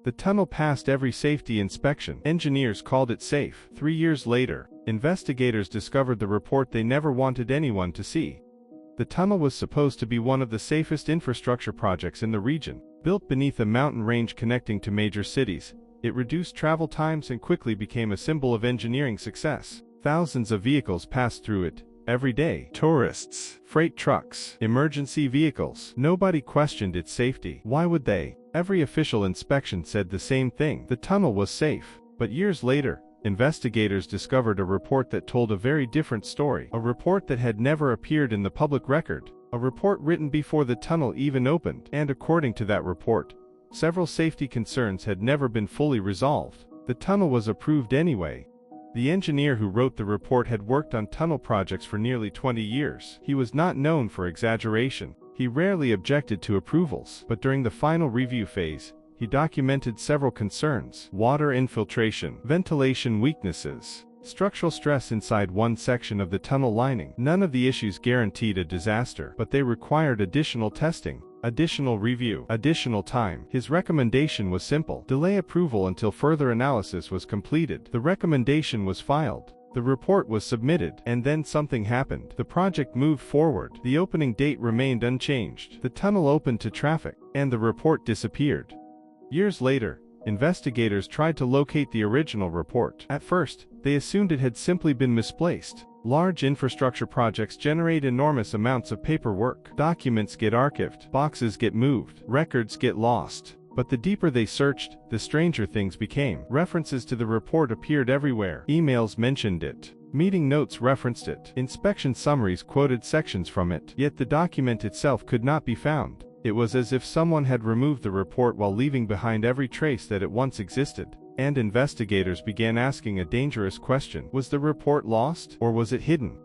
The tunnel passed every safety inspection. Engineers called it safe. 3 years later, investigators discovered the report they never wanted anyone to see. The tunnel was supposed to be one of the safest infrastructure projects in the region. Built beneath a mountain range connecting to major cities, it reduced travel times and quickly became a symbol of engineering success. Thousands of vehicles passed through it every day. Tourists, freight trucks, emergency vehicles. Nobody questioned its safety. Why would they? Every official inspection said the same thing. The tunnel was safe. But years later, investigators discovered a report that told a very different story. A report that had never appeared in the public record. A report written before the tunnel even opened. And according to that report, several safety concerns had never been fully resolved. The tunnel was approved anyway. The engineer who wrote the report had worked on tunnel projects for nearly 20 years. He was not known for exaggeration. He rarely objected to approvals. But during the final review phase, he documented several concerns: water infiltration, ventilation weaknesses, structural stress inside one section of the tunnel lining. None of the issues guaranteed a disaster, but they required additional testing, additional review, additional time. His recommendation was simple: delay approval until further analysis was completed. The recommendation was filed. The report was submitted, and then something happened. The project moved forward. The opening date remained unchanged. The tunnel opened to traffic, and the report disappeared. Years later, investigators tried to locate the original report. At first, they assumed it had simply been misplaced. Large infrastructure projects generate enormous amounts of paperwork. Documents get archived, boxes get moved, records get lost. But the deeper they searched, the stranger things became. References to the report appeared everywhere. Emails mentioned it. Meeting notes referenced it. Inspection summaries quoted sections from it. Yet the document itself could not be found. It was as if someone had removed the report while leaving behind every trace that it once existed. And investigators began asking a dangerous question: was the report lost, or was it hidden?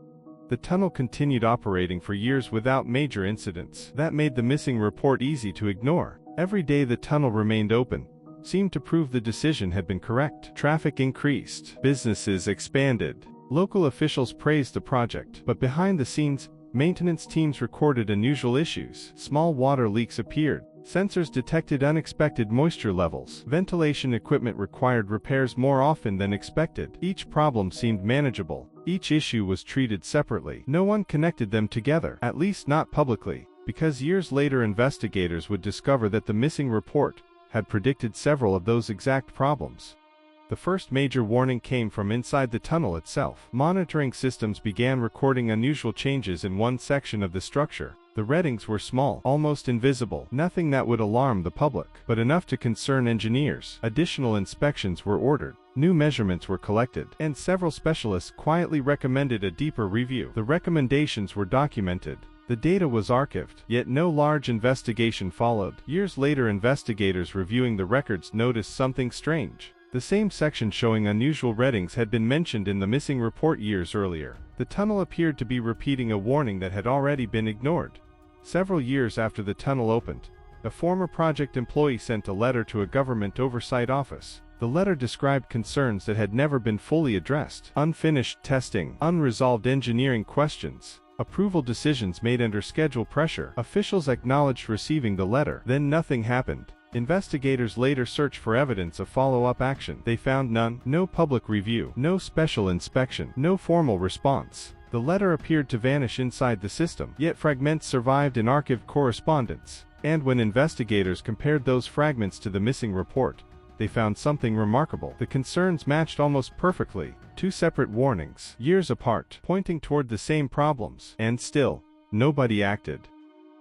The tunnel continued operating for years without major incidents. That made the missing report easy to ignore. Every day the tunnel remained open seemed to prove the decision had been correct. Traffic increased. Businesses expanded. Local officials praised the project. But behind the scenes, maintenance teams recorded unusual issues. Small water leaks appeared. Sensors detected unexpected moisture levels. Ventilation equipment required repairs more often than expected. Each problem seemed manageable. Each issue was treated separately. No one connected them together, at least not publicly, because years later investigators would discover that the missing report had predicted several of those exact problems. The first major warning came from inside the tunnel itself. Monitoring systems began recording unusual changes in one section of the structure. The readings were small, almost invisible, nothing that would alarm the public, but enough to concern engineers. Additional inspections were ordered. New measurements were collected, and several specialists quietly recommended a deeper review. The recommendations were documented. The data was archived, yet no large investigation followed. Years later, investigators reviewing the records noticed something strange. The same section showing unusual readings had been mentioned in the missing report years earlier. The tunnel appeared to be repeating a warning that had already been ignored. Several years after the tunnel opened, a former project employee sent a letter to a government oversight office. The letter described concerns that had never been fully addressed: unfinished testing, unresolved engineering questions, approval decisions made under schedule pressure. Officials acknowledged receiving the letter. Then nothing happened. Investigators later searched for evidence of follow-up action. They found none. No public review, no special inspection, no formal response. The letter appeared to vanish inside the system, yet fragments survived in archived correspondence. And when investigators compared those fragments to the missing report, they found something remarkable. The concerns matched almost perfectly. Two separate warnings, years apart, pointing toward the same problems. And still, nobody acted.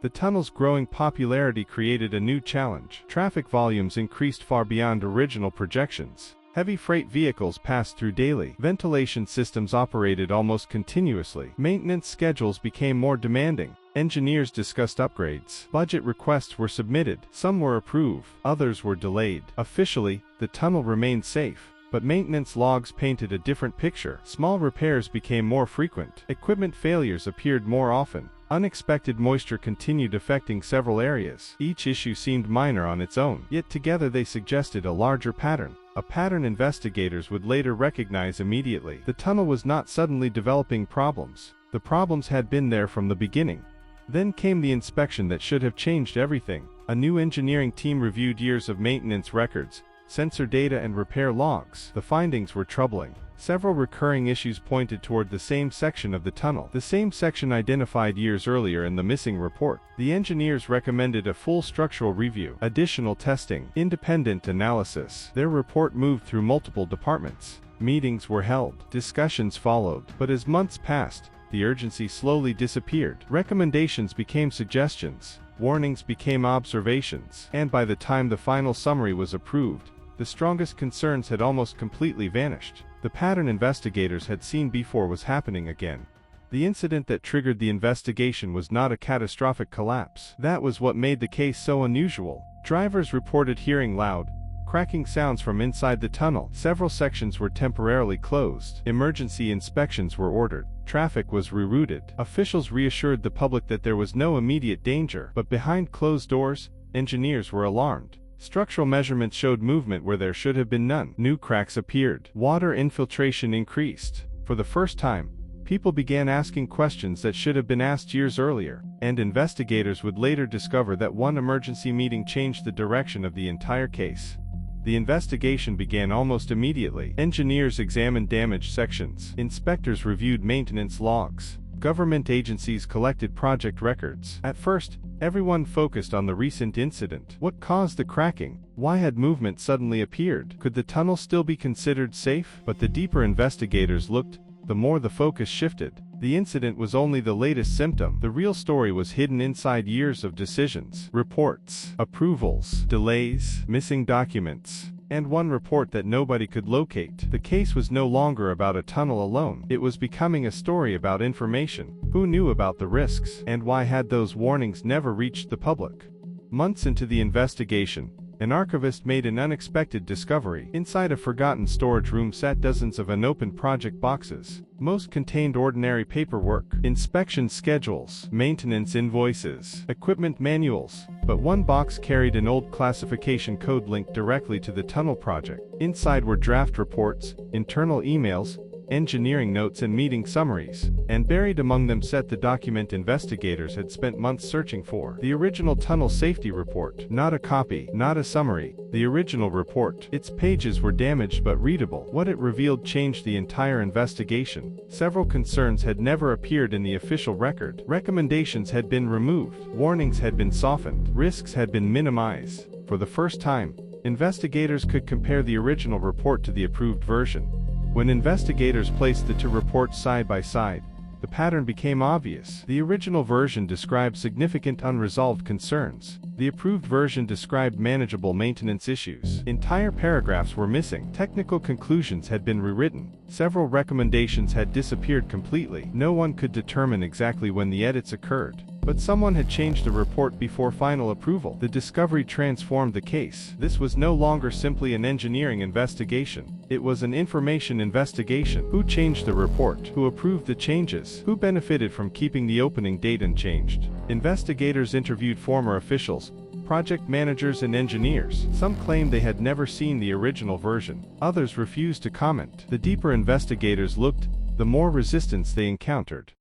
The tunnel's growing popularity created a new challenge. Traffic volumes increased far beyond original projections. Heavy freight vehicles passed through daily. Ventilation systems operated almost continuously. Maintenance schedules became more demanding. Engineers discussed upgrades. Budget requests were submitted. Some were approved, others were delayed. Officially, the tunnel remained safe, but maintenance logs painted a different picture. Small repairs became more frequent. Equipment failures appeared more often. Unexpected moisture continued affecting several areas. Each issue seemed minor on its own, yet together they suggested a larger pattern. A pattern investigators would later recognize immediately. The tunnel was not suddenly developing problems. The problems had been there from the beginning. Then came the inspection that should have changed everything. A new engineering team reviewed years of maintenance records, sensor data and repair logs. The findings were troubling. Several recurring issues pointed toward the same section of the tunnel, the same section identified years earlier in the missing report. The engineers recommended a full structural review, additional testing, independent analysis. Their report moved through multiple departments. Meetings were held, discussions followed, but as months passed, the urgency slowly disappeared. Recommendations became suggestions, warnings became observations, and by the time the final summary was approved, the strongest concerns had almost completely vanished. The pattern investigators had seen before was happening again. The incident that triggered the investigation was not a catastrophic collapse. That was what made the case so unusual. Drivers reported hearing loud, cracking sounds from inside the tunnel. Several sections were temporarily closed. Emergency inspections were ordered. Traffic was rerouted. Officials reassured the public that there was no immediate danger, but behind closed doors, engineers were alarmed. Structural measurements showed movement where there should have been none. New cracks appeared. Water infiltration increased. For the first time, people began asking questions that should have been asked years earlier, and investigators would later discover that one emergency meeting changed the direction of the entire case. The investigation began almost immediately. Engineers examined damaged sections. Inspectors reviewed maintenance logs. Government agencies collected project records. At first, everyone focused on the recent incident. What caused the cracking? Why had movement suddenly appeared? Could the tunnel still be considered safe? But the deeper investigators looked, the more the focus shifted. The incident was only the latest symptom. The real story was hidden inside years of decisions, reports, approvals, delays, missing documents, and one report that nobody could locate. The case was no longer about a tunnel alone. It was becoming a story about information. Who knew about the risks? And why had those warnings never reached the public? Months into the investigation, an archivist made an unexpected discovery. Inside a forgotten storage room sat dozens of unopened project boxes. Most contained ordinary paperwork, inspection schedules, maintenance invoices, equipment manuals, but one box carried an old classification code linked directly to the tunnel project. Inside were draft reports, internal emails, engineering notes and meeting summaries, and buried among them sat the document investigators had spent months searching for. The original tunnel safety report. Not a copy, not a summary. The original report. Its pages were damaged but readable. What it revealed changed the entire investigation. Several concerns had never appeared in the official record. Recommendations had been removed. Warnings had been softened. Risks had been minimized. For the first time, investigators could compare the original report to the approved version. When investigators placed the two reports side by side, the pattern became obvious. The original version described significant unresolved concerns. The approved version described manageable maintenance issues. Entire paragraphs were missing. Technical conclusions had been rewritten. Several recommendations had disappeared completely. No one could determine exactly when the edits occurred, but someone had changed the report before final approval. The discovery transformed the case. This was no longer simply an engineering investigation. It was an information investigation. Who changed the report? Who approved the changes? Who benefited from keeping the opening date unchanged? Investigators interviewed former officials, project managers and engineers. Some claimed they had never seen the original version. Others refused to comment. The deeper investigators looked, the more resistance they encountered.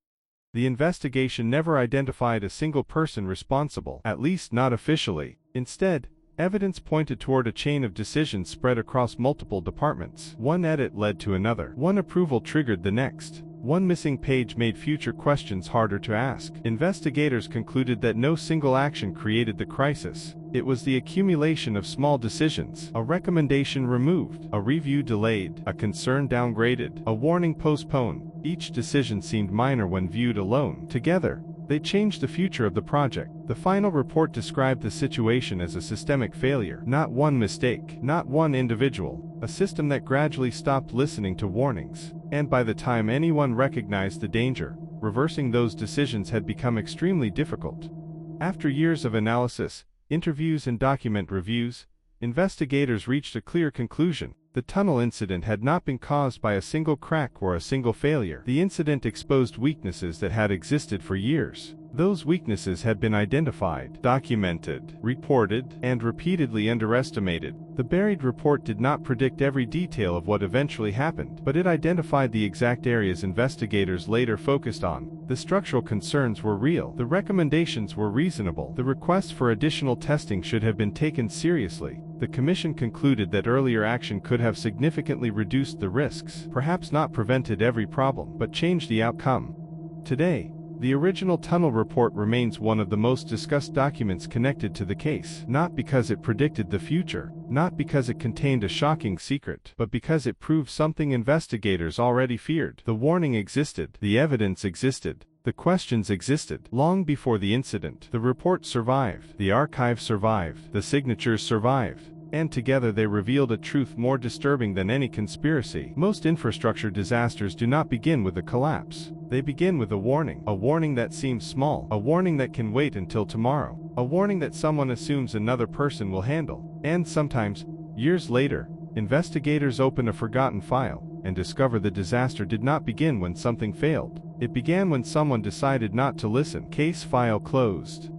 The investigation never identified a single person responsible, at least not officially. Instead, evidence pointed toward a chain of decisions spread across multiple departments. One edit led to another. One approval triggered the next. One missing page made future questions harder to ask. Investigators concluded that no single action created the crisis. It was the accumulation of small decisions. A recommendation removed, a review delayed, a concern downgraded, a warning postponed. Each decision seemed minor when viewed alone. Together, they changed the future of the project. The final report described the situation as a systemic failure. Not one mistake, not one individual. A system that gradually stopped listening to warnings. And by the time anyone recognized the danger, reversing those decisions had become extremely difficult. After years of analysis, interviews and document reviews, investigators reached a clear conclusion. The tunnel incident had not been caused by a single crack or a single failure. The incident exposed weaknesses that had existed for years. Those weaknesses had been identified, documented, reported, and repeatedly underestimated. The buried report did not predict every detail of what eventually happened, but it identified the exact areas investigators later focused on. The structural concerns were real. The recommendations were reasonable. The requests for additional testing should have been taken seriously. The commission concluded that earlier action could have significantly reduced the risks, perhaps not prevented every problem, but changed the outcome. Today, the original tunnel report remains one of the most discussed documents connected to the case, not because it predicted the future, not because it contained a shocking secret, but because it proved something investigators already feared. The warning existed, the evidence existed, the questions existed. Long before the incident, the report survived, the archive survived, the signatures survived, and together they revealed a truth more disturbing than any conspiracy. Most infrastructure disasters do not begin with a collapse. They begin with a warning that seems small, a warning that can wait until tomorrow, a warning that someone assumes another person will handle. And sometimes, years later, investigators open a forgotten file and discover the disaster did not begin when something failed. It began when someone decided not to listen. Case file closed.